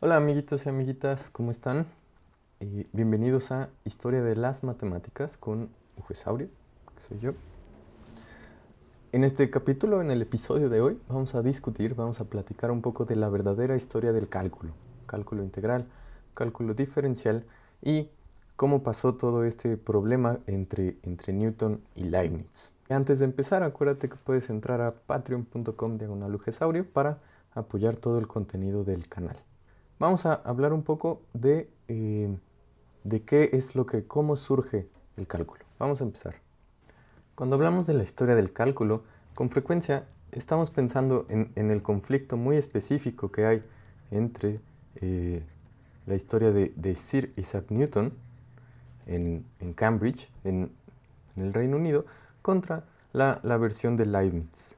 Hola amiguitos y amiguitas, ¿cómo están? Bienvenidos a Historia de las Matemáticas con Ujesaurio, que soy yo. En este capítulo, en el episodio de hoy, vamos a platicar un poco de la verdadera historia del cálculo, cálculo integral, cálculo diferencial y cómo pasó todo este problema entre Newton y Leibniz. Antes de empezar, acuérdate que puedes entrar a patreon.com/ujesaurio para apoyar todo el contenido del canal. Vamos a hablar un poco de qué es cómo surge el cálculo. Vamos a empezar. Cuando hablamos de la historia del cálculo, con frecuencia estamos pensando en el conflicto muy específico que hay entre la historia de Sir Isaac Newton en Cambridge, en el Reino Unido, contra la versión de Leibniz,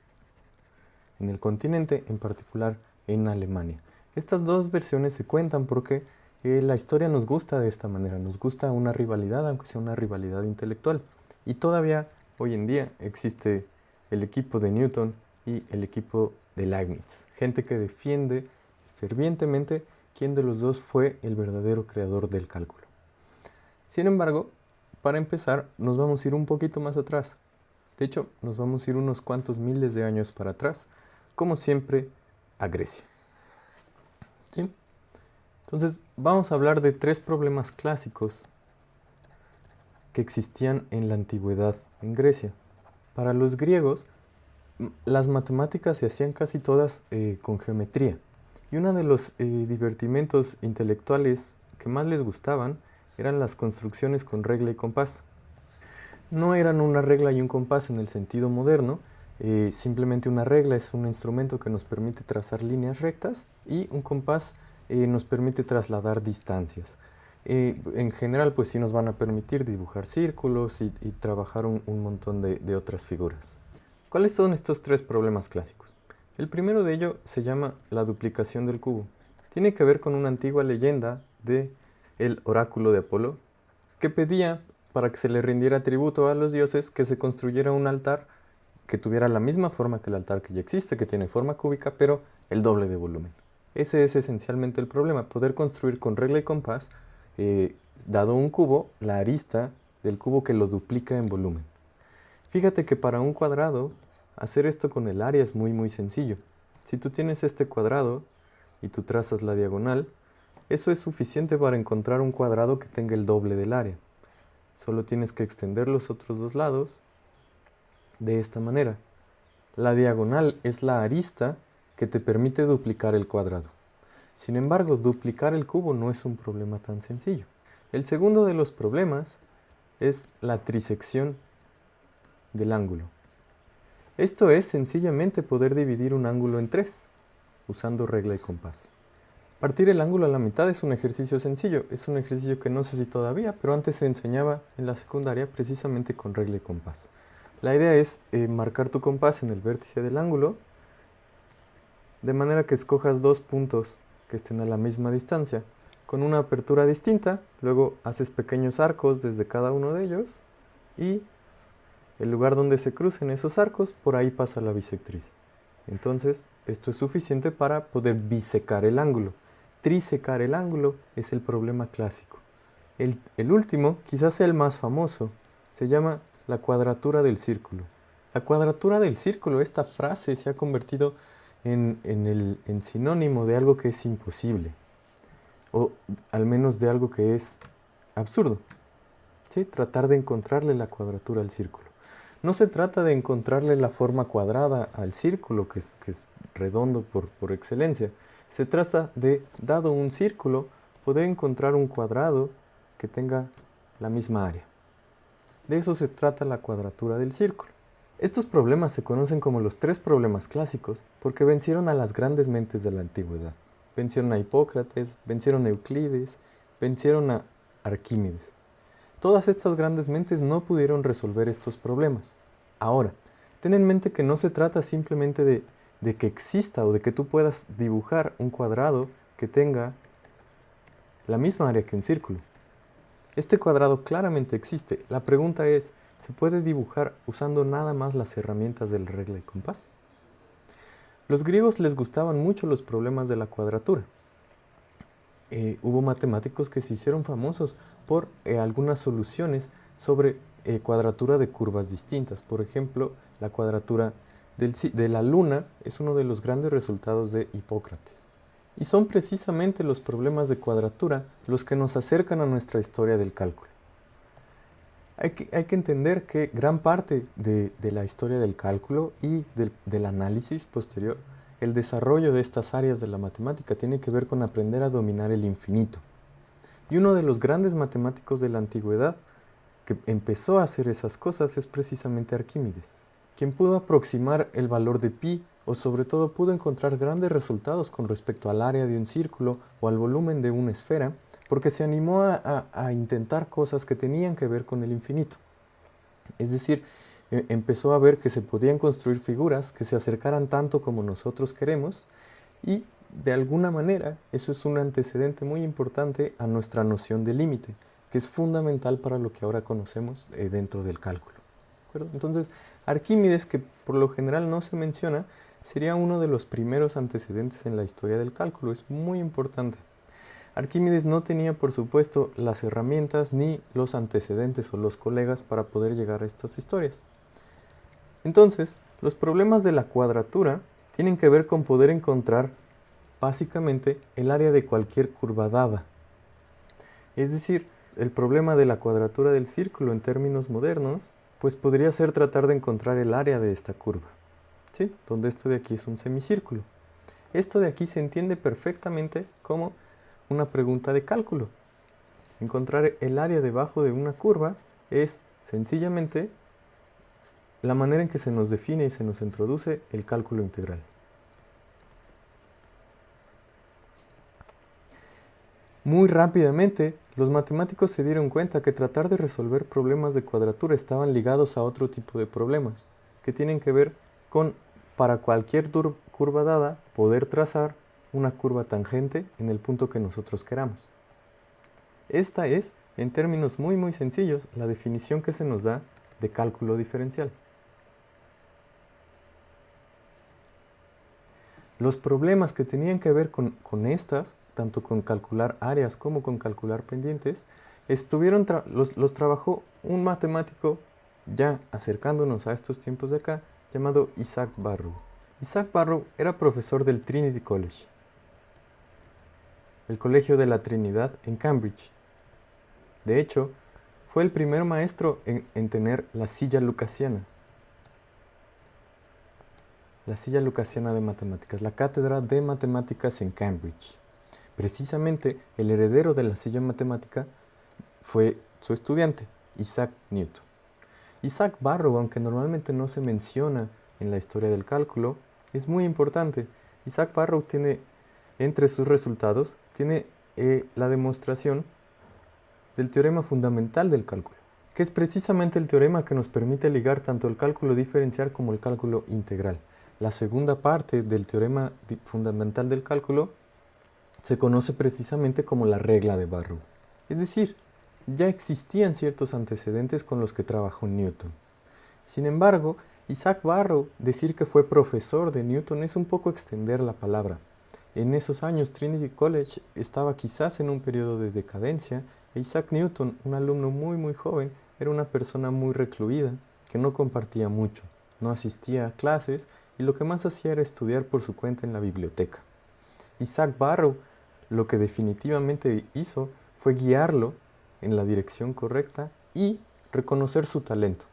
en el continente, en particular en Alemania. Estas dos versiones se cuentan porque la historia nos gusta de esta manera, nos gusta una rivalidad, aunque sea una rivalidad intelectual. Y todavía hoy en día existe el equipo de Newton y el equipo de Leibniz, gente que defiende fervientemente quién de los dos fue el verdadero creador del cálculo. Sin embargo, para empezar, nos vamos a ir un poquito más atrás. De hecho, nos vamos a ir unos cuantos miles de años para atrás, como siempre, a Grecia. ¿Sí? Entonces, vamos a hablar de tres problemas clásicos que existían en la antigüedad en Grecia. Para los griegos, las matemáticas se hacían casi todas con geometría. Y uno de los divertimentos intelectuales que más les gustaban eran las construcciones con regla y compás. No eran una regla y un compás en el sentido moderno, simplemente una regla es un instrumento que nos permite trazar líneas rectas y un compás nos permite trasladar distancias. En general, pues sí nos van a permitir dibujar círculos y trabajar un montón de otras figuras. ¿Cuáles son estos tres problemas clásicos? El primero de ellos se llama la duplicación del cubo. Tiene que ver con una antigua leyenda de el oráculo de Apolo, que pedía, para que se le rindiera tributo a los dioses, que se construyera un altar que tuviera la misma forma que el altar que ya existe, que tiene forma cúbica, pero el doble de volumen. Ese es esencialmente el problema, poder construir con regla y compás, dado un cubo, la arista del cubo que lo duplica en volumen. Fíjate que para un cuadrado, hacer esto con el área es muy sencillo. Si tú tienes este cuadrado y tú trazas la diagonal, eso es suficiente para encontrar un cuadrado que tenga el doble del área. Solo tienes que extender los otros dos lados de esta manera. La diagonal es la arista que te permite duplicar el cuadrado. Sin embargo, duplicar el cubo no es un problema tan sencillo. El segundo de los problemas es la trisección del ángulo. Esto es sencillamente poder dividir un ángulo en tres, usando regla y compás. Partir el ángulo a la mitad es un ejercicio sencillo, es un ejercicio que no sé si todavía, pero antes se enseñaba en la secundaria precisamente con regla y compás. La idea es marcar tu compás en el vértice del ángulo, de manera que escojas dos puntos que estén a la misma distancia, con una apertura distinta, luego haces pequeños arcos desde cada uno de ellos, y el lugar donde se crucen esos arcos, por ahí pasa la bisectriz. Entonces, esto es suficiente para poder bisecar el ángulo. Trisecar el ángulo es el problema clásico. El último, quizás sea el más famoso, se llama la cuadratura del círculo. La cuadratura del círculo, esta frase se ha convertido en sinónimo de algo que es imposible, o al menos de algo que es absurdo. ¿Sí? Tratar de encontrarle la cuadratura al círculo. No se trata de encontrarle la forma cuadrada al círculo, que es redondo por excelencia. Se trata de, dado un círculo, poder encontrar un cuadrado que tenga la misma área. De eso se trata la cuadratura del círculo. Estos problemas se conocen como los tres problemas clásicos porque vencieron a las grandes mentes de la antigüedad. Vencieron a Hipócrates, vencieron a Euclides, vencieron a Arquímedes. Todas estas grandes mentes no pudieron resolver estos problemas. Ahora, ten en mente que no se trata simplemente de que exista o de que tú puedas dibujar un cuadrado que tenga la misma área que un círculo. Este cuadrado claramente existe. La pregunta es, ¿se puede dibujar usando nada más las herramientas del regla y compás? Los griegos les gustaban mucho los problemas de la cuadratura. hubo matemáticos que se hicieron famosos por algunas soluciones sobre cuadratura de curvas distintas. Por ejemplo, la cuadratura de la Luna es uno de los grandes resultados de Hipócrates. Y son precisamente los problemas de cuadratura los que nos acercan a nuestra historia del cálculo. Hay que entender que gran parte de la historia del cálculo y del análisis posterior, el desarrollo de estas áreas de la matemática tiene que ver con aprender a dominar el infinito. Y uno de los grandes matemáticos de la antigüedad que empezó a hacer esas cosas es precisamente Arquímedes, quien pudo aproximar el valor de pi o sobre todo pudo encontrar grandes resultados con respecto al área de un círculo o al volumen de una esfera, porque se animó a intentar cosas que tenían que ver con el infinito. Es decir, empezó a ver que se podían construir figuras que se acercaran tanto como nosotros queremos y de alguna manera eso es un antecedente muy importante a nuestra noción de límite, que es fundamental para lo que ahora conocemos dentro del cálculo. ¿De acuerdo? Entonces, Arquímedes, que por lo general no se menciona, sería uno de los primeros antecedentes en la historia del cálculo. Es muy importante. Arquímedes no tenía, por supuesto, las herramientas ni los antecedentes o los colegas para poder llegar a estas historias. Entonces, los problemas de la cuadratura tienen que ver con poder encontrar básicamente el área de cualquier curva dada. Es decir, el problema de la cuadratura del círculo en términos modernos, pues podría ser tratar de encontrar el área de esta curva, ¿sí? Donde esto de aquí es un semicírculo. Esto de aquí se entiende perfectamente como una pregunta de cálculo. Encontrar el área debajo de una curva es sencillamente la manera en que se nos define y se nos introduce el cálculo integral. Muy rápidamente, los matemáticos se dieron cuenta que tratar de resolver problemas de cuadratura estaban ligados a otro tipo de problemas, que tienen que ver con, para cualquier curva dada, poder trazar una curva tangente en el punto que nosotros queramos. Esta es, en términos muy sencillos, la definición que se nos da de cálculo diferencial. Los problemas que tenían que ver con estas, tanto con calcular áreas como con calcular pendientes, los trabajó un matemático, ya acercándonos a estos tiempos de acá, llamado Isaac Barrow. Isaac Barrow era profesor del Trinity College, el Colegio de la Trinidad en Cambridge. De hecho, fue el primer maestro en tener la silla lucasiana. La silla lucasiana de matemáticas, la cátedra de matemáticas en Cambridge. Precisamente el heredero de la silla matemática fue su estudiante, Isaac Newton. Isaac Barrow, aunque normalmente no se menciona en la historia del cálculo, es muy importante. Isaac Barrow tiene, entre sus resultados, tiene la demostración del teorema fundamental del cálculo, que es precisamente el teorema que nos permite ligar tanto el cálculo diferencial como el cálculo integral. La segunda parte del teorema fundamental del cálculo se conoce precisamente como la regla de Barrow. Es decir, ya existían ciertos antecedentes con los que trabajó Newton. Sin embargo, Isaac Barrow, decir que fue profesor de Newton es un poco extender la palabra. En esos años Trinity College estaba quizás en un periodo de decadencia e Isaac Newton, un alumno muy joven, era una persona muy recluida que no compartía mucho, no asistía a clases y lo que más hacía era estudiar por su cuenta en la biblioteca. Isaac Barrow lo que definitivamente hizo fue guiarlo en la dirección correcta y reconocer su talento.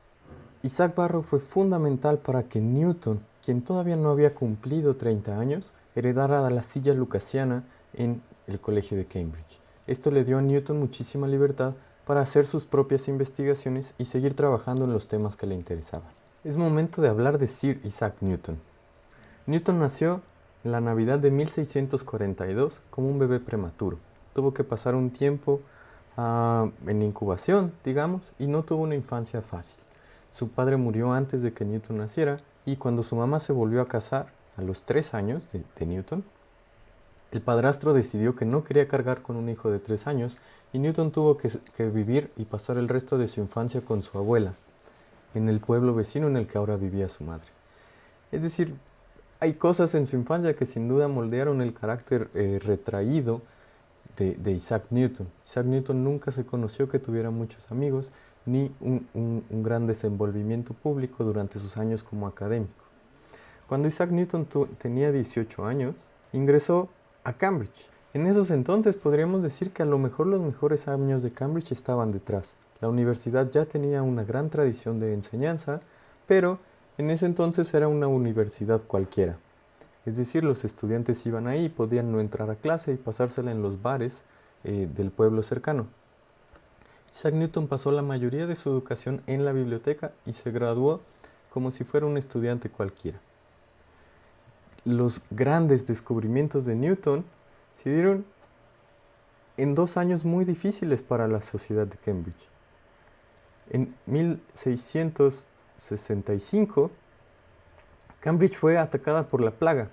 Isaac Barrow fue fundamental para que Newton, quien todavía no había cumplido 30 años, heredara la silla lucasiana en el Colegio de Cambridge. Esto le dio a Newton muchísima libertad para hacer sus propias investigaciones y seguir trabajando en los temas que le interesaban. Es momento de hablar de Sir Isaac Newton. Newton nació en la Navidad de 1642 como un bebé prematuro. Tuvo que pasar un tiempo en incubación, digamos, y no tuvo una infancia fácil. Su padre murió antes de que Newton naciera y cuando su mamá se volvió a casar, a los 3 años de Newton, el padrastro decidió que no quería cargar con un hijo de 3 años y Newton tuvo que vivir y pasar el resto de su infancia con su abuela, en el pueblo vecino en el que ahora vivía su madre. Es decir, hay cosas en su infancia que sin duda moldearon el carácter retraído, de Isaac Newton. Isaac Newton nunca se conoció que tuviera muchos amigos ni un gran desenvolvimiento público durante sus años como académico. Cuando Isaac Newton tenía 18 años, ingresó a Cambridge. En esos entonces podríamos decir que a lo mejor los mejores años de Cambridge estaban detrás. La universidad ya tenía una gran tradición de enseñanza, pero en ese entonces era una universidad cualquiera. Es decir, los estudiantes iban ahí, podían no entrar a clase y pasársela en los bares del pueblo cercano. Isaac Newton pasó la mayoría de su educación en la biblioteca y se graduó como si fuera un estudiante cualquiera. Los grandes descubrimientos de Newton se dieron en 2 años muy difíciles para la sociedad de Cambridge. En 1665, Cambridge fue atacada por la plaga.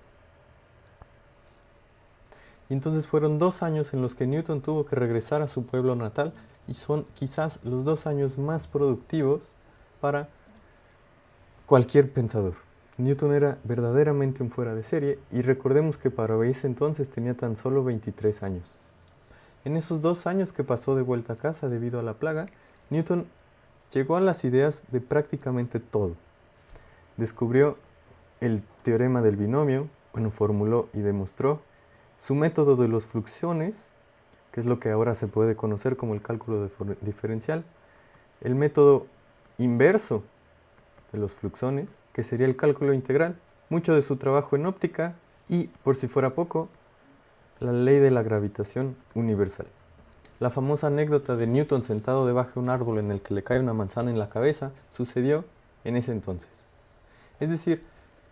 Y entonces fueron 2 años en los que Newton tuvo que regresar a su pueblo natal y son quizás los 2 años más productivos para cualquier pensador. Newton era verdaderamente un fuera de serie y recordemos que para ese entonces tenía tan solo 23 años. En esos 2 años que pasó de vuelta a casa debido a la plaga, Newton llegó a las ideas de prácticamente todo. Descubrió el teorema del binomio, formuló y demostró su método de los fluxiones, que es lo que ahora se puede conocer como el cálculo diferencial, el método inverso de los fluxones, que sería el cálculo integral, mucho de su trabajo en óptica y, por si fuera poco, la ley de la gravitación universal. La famosa anécdota de Newton sentado debajo de un árbol en el que le cae una manzana en la cabeza sucedió en ese entonces. Es decir,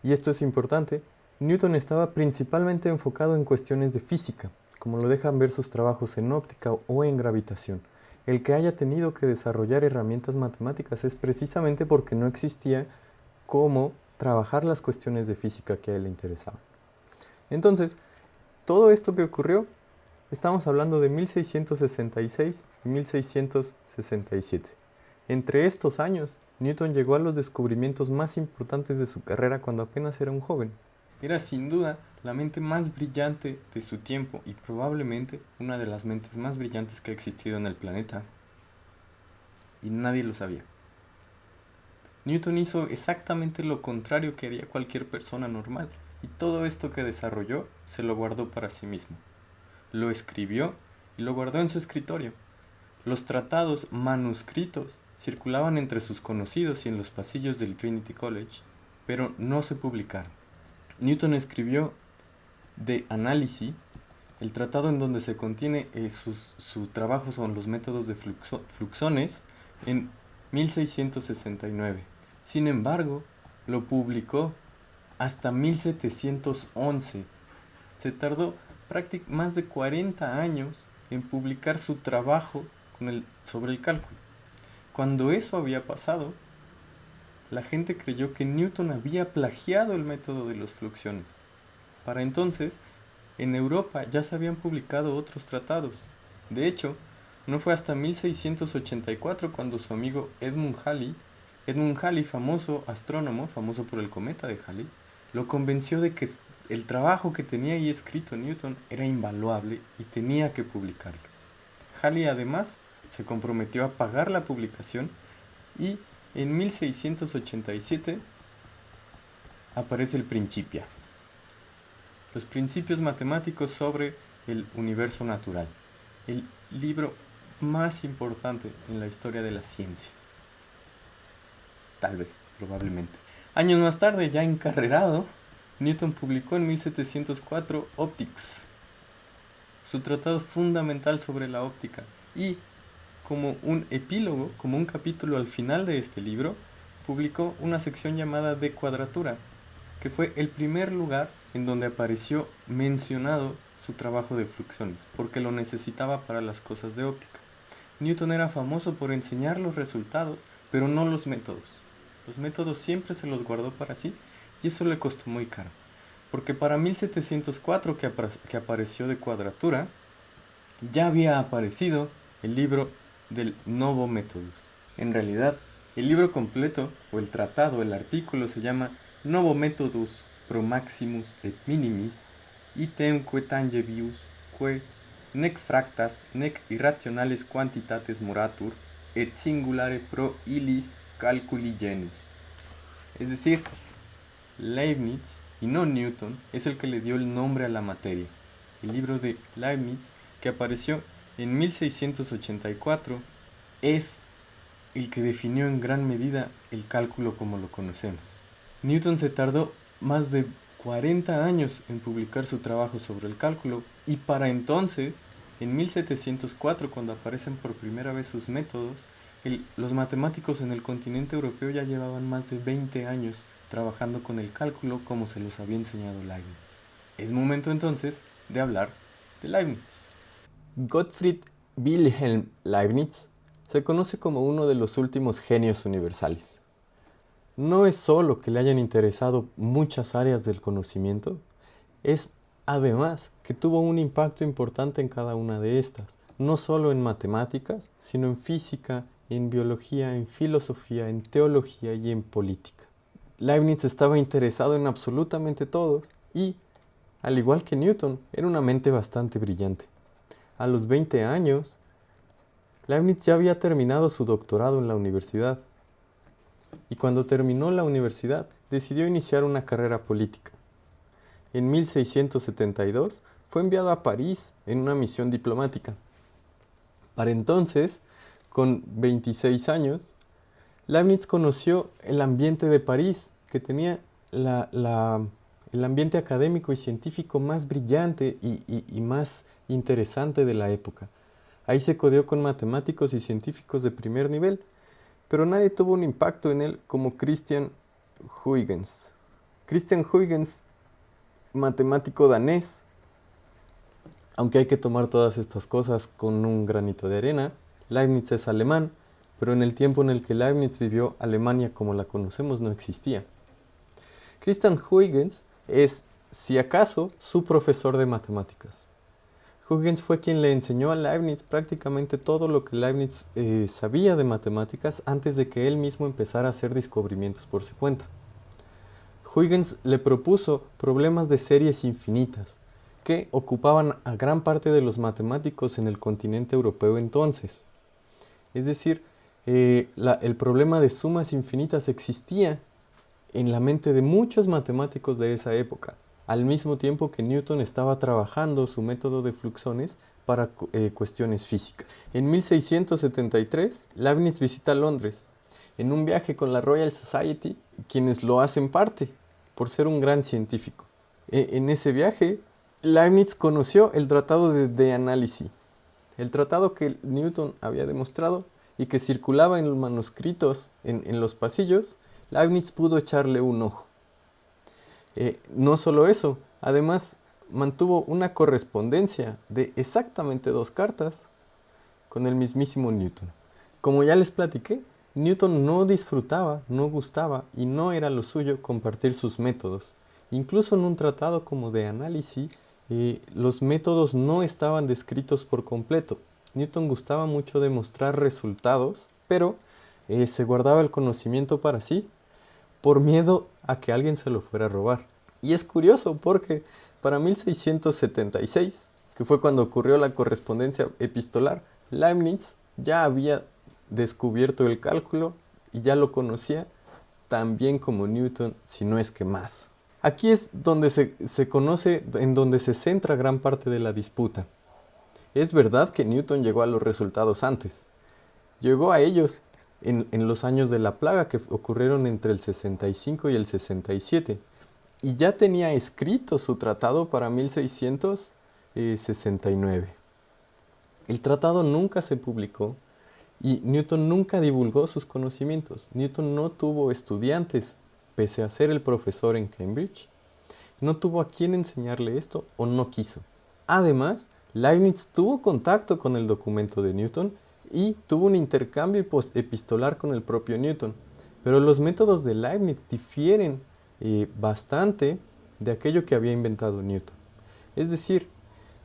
y esto es importante, Newton estaba principalmente enfocado en cuestiones de física, como lo dejan ver sus trabajos en óptica o en gravitación. El que haya tenido que desarrollar herramientas matemáticas es precisamente porque no existía cómo trabajar las cuestiones de física que a él le interesaban. Entonces, todo esto que ocurrió, estamos hablando de 1666 y 1667. Entre estos años, Newton llegó a los descubrimientos más importantes de su carrera cuando apenas era un joven. Era sin duda la mente más brillante de su tiempo y probablemente una de las mentes más brillantes que ha existido en el planeta. Y nadie lo sabía. Newton hizo exactamente lo contrario que haría cualquier persona normal, y todo esto que desarrolló se lo guardó para sí mismo. Lo escribió y lo guardó en su escritorio. Los tratados manuscritos circulaban entre sus conocidos y en los pasillos del Trinity College, pero no se publicaron. Newton escribió De Analysi, el tratado en donde se contiene su trabajo sobre los métodos de fluxones, en 1669. Sin embargo, lo publicó hasta 1711. Se tardó más de 40 años en publicar su trabajo sobre el cálculo. Cuando eso había pasado, la gente creyó que Newton había plagiado el método de los fluxiones. Para entonces, en Europa ya se habían publicado otros tratados. De hecho, no fue hasta 1684 cuando su amigo Edmund Halley, famoso astrónomo, famoso por el cometa de Halley, lo convenció de que el trabajo que tenía ahí escrito Newton era invaluable y tenía que publicarlo. Halley además se comprometió a pagar la publicación y en 1687 aparece el Principia, los principios matemáticos sobre el universo natural, el libro más importante en la historia de la ciencia. Tal vez, probablemente. Años más tarde, ya encarrerado, Newton publicó en 1704 Optics, su tratado fundamental sobre la óptica, y como un epílogo, como un capítulo al final de este libro, publicó una sección llamada De Cuadratura, que fue el primer lugar en donde apareció mencionado su trabajo de fluxiones, porque lo necesitaba para las cosas de óptica. Newton era famoso por enseñar los resultados, pero no los métodos. Los métodos siempre se los guardó para sí, y eso le costó muy caro, porque para 1704 que apareció De Cuadratura, ya había aparecido el libro del Novo Methodus. En realidad, el libro completo, o el tratado, el artículo, se llama Novo Methodus pro maximus et minimis, itemque tangibius, que nec fractas, nec irrationales quantitates moratur, et singulare pro illis calculi genus. Es decir, Leibniz y no Newton es el que le dio el nombre a la materia. El libro de Leibniz, que apareció en 1684, es el que definió en gran medida el cálculo como lo conocemos. Newton se tardó más de 40 años en publicar su trabajo sobre el cálculo, y para entonces, en 1704, cuando aparecen por primera vez sus métodos, los matemáticos en el continente europeo ya llevaban más de 20 años trabajando con el cálculo como se los había enseñado Leibniz. Es momento entonces de hablar de Leibniz. Gottfried Wilhelm Leibniz se conoce como uno de los últimos genios universales. No es solo que le hayan interesado muchas áreas del conocimiento, es además que tuvo un impacto importante en cada una de estas, no solo en matemáticas, sino en física, en biología, en filosofía, en teología y en política. Leibniz estaba interesado en absolutamente todo y, al igual que Newton, era una mente bastante brillante. A los 20 años, Leibniz ya había terminado su doctorado en la universidad, y cuando terminó la universidad decidió iniciar una carrera política. En 1672 fue enviado a París en una misión diplomática. Para entonces, con 26 años, Leibniz conoció el ambiente de París, que tenía el ambiente académico y científico más brillante y más interesante de la época. Ahí se codeó con matemáticos y científicos de primer nivel, pero nadie tuvo un impacto en él como Christian Huygens. Christian Huygens, matemático danés, aunque hay que tomar todas estas cosas con un granito de arena. Leibniz es alemán, pero en el tiempo en el que Leibniz vivió, Alemania como la conocemos no existía. Christian Huygens es, si acaso, su profesor de matemáticas. Huygens fue quien le enseñó a Leibniz prácticamente todo lo que Leibniz sabía de matemáticas antes de que él mismo empezara a hacer descubrimientos por su cuenta. Huygens le propuso problemas de series infinitas que ocupaban a gran parte de los matemáticos en el continente europeo entonces. Es decir, el problema de sumas infinitas existía en la mente de muchos matemáticos de esa época, al mismo tiempo que Newton estaba trabajando su método de fluxones para cuestiones físicas. En 1673, Leibniz visita Londres en un viaje con la Royal Society, quienes lo hacen parte por ser un gran científico. En ese viaje, Leibniz conoció el tratado de análisis, el tratado que Newton había demostrado y que circulaba en los manuscritos en los pasillos. Leibniz pudo echarle un ojo. No solo eso, además mantuvo una correspondencia de exactamente 2 cartas con el mismísimo Newton. Como ya les platiqué, Newton no disfrutaba, no gustaba y no era lo suyo compartir sus métodos. Incluso en un tratado como de análisis, los métodos no estaban descritos por completo. Newton gustaba mucho de mostrar resultados, pero se guardaba el conocimiento para sí, por miedo a que alguien se lo fuera a robar. Y es curioso porque para 1676, que fue cuando ocurrió la correspondencia epistolar, Leibniz ya había descubierto el cálculo y ya lo conocía tan bien como Newton, si no es que más. Aquí es donde se conoce, en donde se centra gran parte de la disputa. Es verdad que Newton llegó a los resultados antes. Llegó a ellos en los años de la plaga que ocurrieron entre el 65 y el 67. Y ya tenía escrito su tratado para 1669. El tratado nunca se publicó y Newton nunca divulgó sus conocimientos. Newton no tuvo estudiantes, pese a ser el profesor en Cambridge. No tuvo a quién enseñarle esto o no quiso. Además, Leibniz tuvo contacto con el documento de Newton y tuvo un intercambio epistolar con el propio Newton. Pero los métodos de Leibniz difieren bastante de aquello que había inventado Newton. Es decir,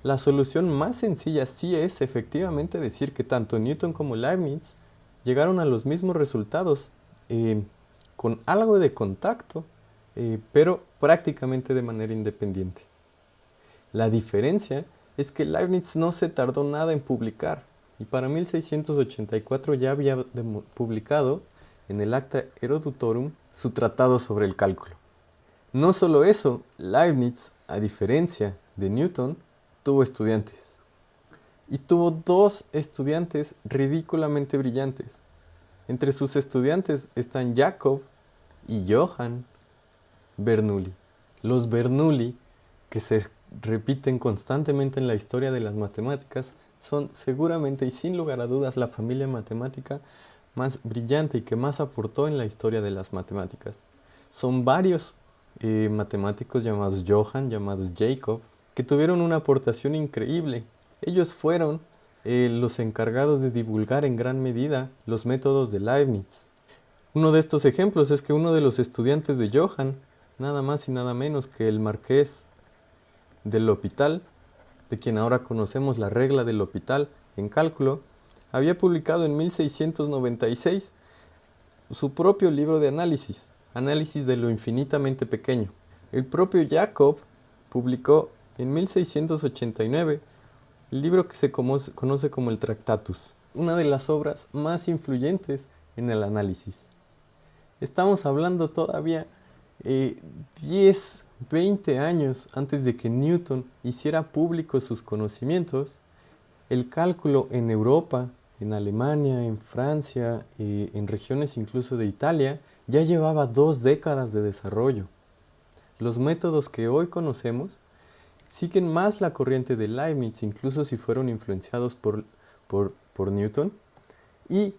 la solución más sencilla sí es efectivamente decir que tanto Newton como Leibniz llegaron a los mismos resultados con algo de contacto, pero prácticamente de manera independiente. La diferencia es que Leibniz no se tardó nada en publicar, y para 1684 ya había publicado en el Acta Eruditorum su tratado sobre el cálculo. No solo eso, Leibniz, a diferencia de Newton, tuvo estudiantes. Y tuvo dos estudiantes ridículamente brillantes. Entre sus estudiantes están Jacob y Johann Bernoulli. Los Bernoulli, que se repiten constantemente en la historia de las matemáticas, son seguramente y sin lugar a dudas la familia matemática más brillante y que más aportó en la historia de las matemáticas. Son varios matemáticos llamados Johann, llamados Jacob, que tuvieron una aportación increíble. Ellos fueron los encargados de divulgar en gran medida los métodos de Leibniz. Uno de estos ejemplos es que uno de los estudiantes de Johann, nada más y nada menos que el marqués de L'Hôpital, de quien ahora conocemos la regla de L'Hôpital en cálculo, había publicado en 1696 su propio libro de análisis, Análisis de lo infinitamente pequeño. El propio Jacob publicó en 1689 el libro que se conoce como el Tractatus, una de las obras más influyentes en el análisis. Estamos hablando todavía 10, 20 años antes de que Newton hiciera públicos sus conocimientos. El cálculo en Europa, en Alemania, en Francia, en regiones incluso de Italia, ya llevaba 2 décadas de desarrollo. Los métodos que hoy conocemos siguen más la corriente de Leibniz, incluso si fueron influenciados por Newton. Y,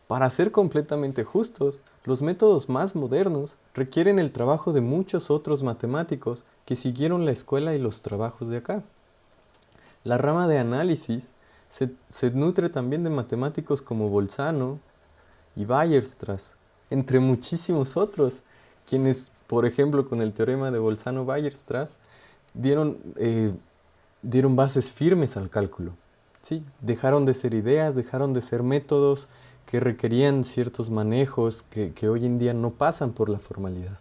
para ser completamente justos, los métodos más modernos requieren el trabajo de muchos otros matemáticos que siguieron la escuela y los trabajos de acá. La rama de análisis se nutre también de matemáticos como Bolzano y Weierstrass, entre muchísimos otros, quienes, por ejemplo, con el teorema de Bolzano-Weierstrass, dieron bases firmes al cálculo. ¿Sí? Dejaron de ser ideas, dejaron de ser métodos que requerían ciertos manejos que hoy en día no pasan por la formalidad.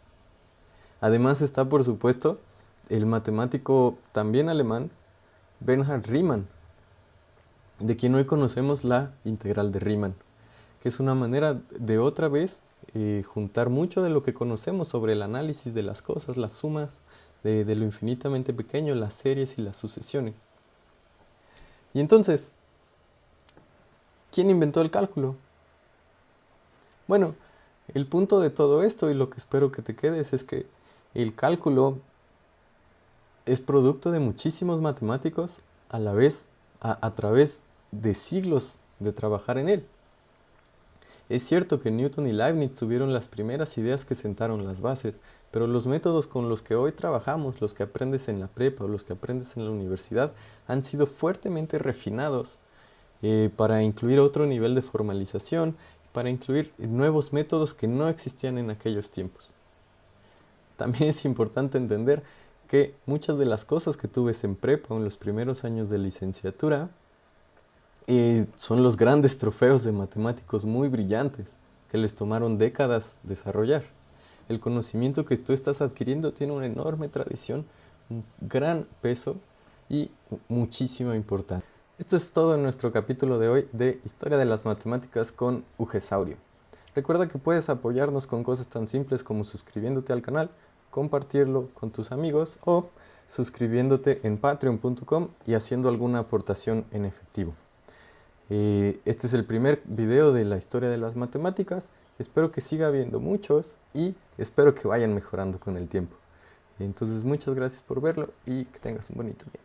Además está, por supuesto, el matemático también alemán Bernhard Riemann, de quien hoy conocemos la integral de Riemann, que es una manera de otra vez juntar mucho de lo que conocemos sobre el análisis de las cosas, las sumas de lo infinitamente pequeño, las series y las sucesiones. Y entonces, ¿quién inventó el cálculo? Bueno, el punto de todo esto y lo que espero que te quedes es que el cálculo es producto de muchísimos matemáticos a la vez, a través de siglos de trabajar en él. Es cierto que Newton y Leibniz tuvieron las primeras ideas que sentaron las bases, pero los métodos con los que hoy trabajamos, los que aprendes en la prepa o los que aprendes en la universidad, han sido fuertemente refinados para incluir otro nivel de formalización, para incluir nuevos métodos que no existían en aquellos tiempos. También es importante entender que muchas de las cosas que tú ves en prepa o en los primeros años de licenciatura son los grandes trofeos de matemáticos muy brillantes que les tomaron décadas desarrollar. El conocimiento que tú estás adquiriendo tiene una enorme tradición, un gran peso y muchísima importancia. Esto es todo en nuestro capítulo de hoy de Historia de las Matemáticas con Ugesaurio. Recuerda que puedes apoyarnos con cosas tan simples como suscribiéndote al canal, compartirlo con tus amigos o suscribiéndote en patreon.com y haciendo alguna aportación en efectivo. Este es el primer video de la historia de las matemáticas. Espero que siga habiendo muchos y espero que vayan mejorando con el tiempo. Entonces, muchas gracias por verlo y que tengas un bonito día.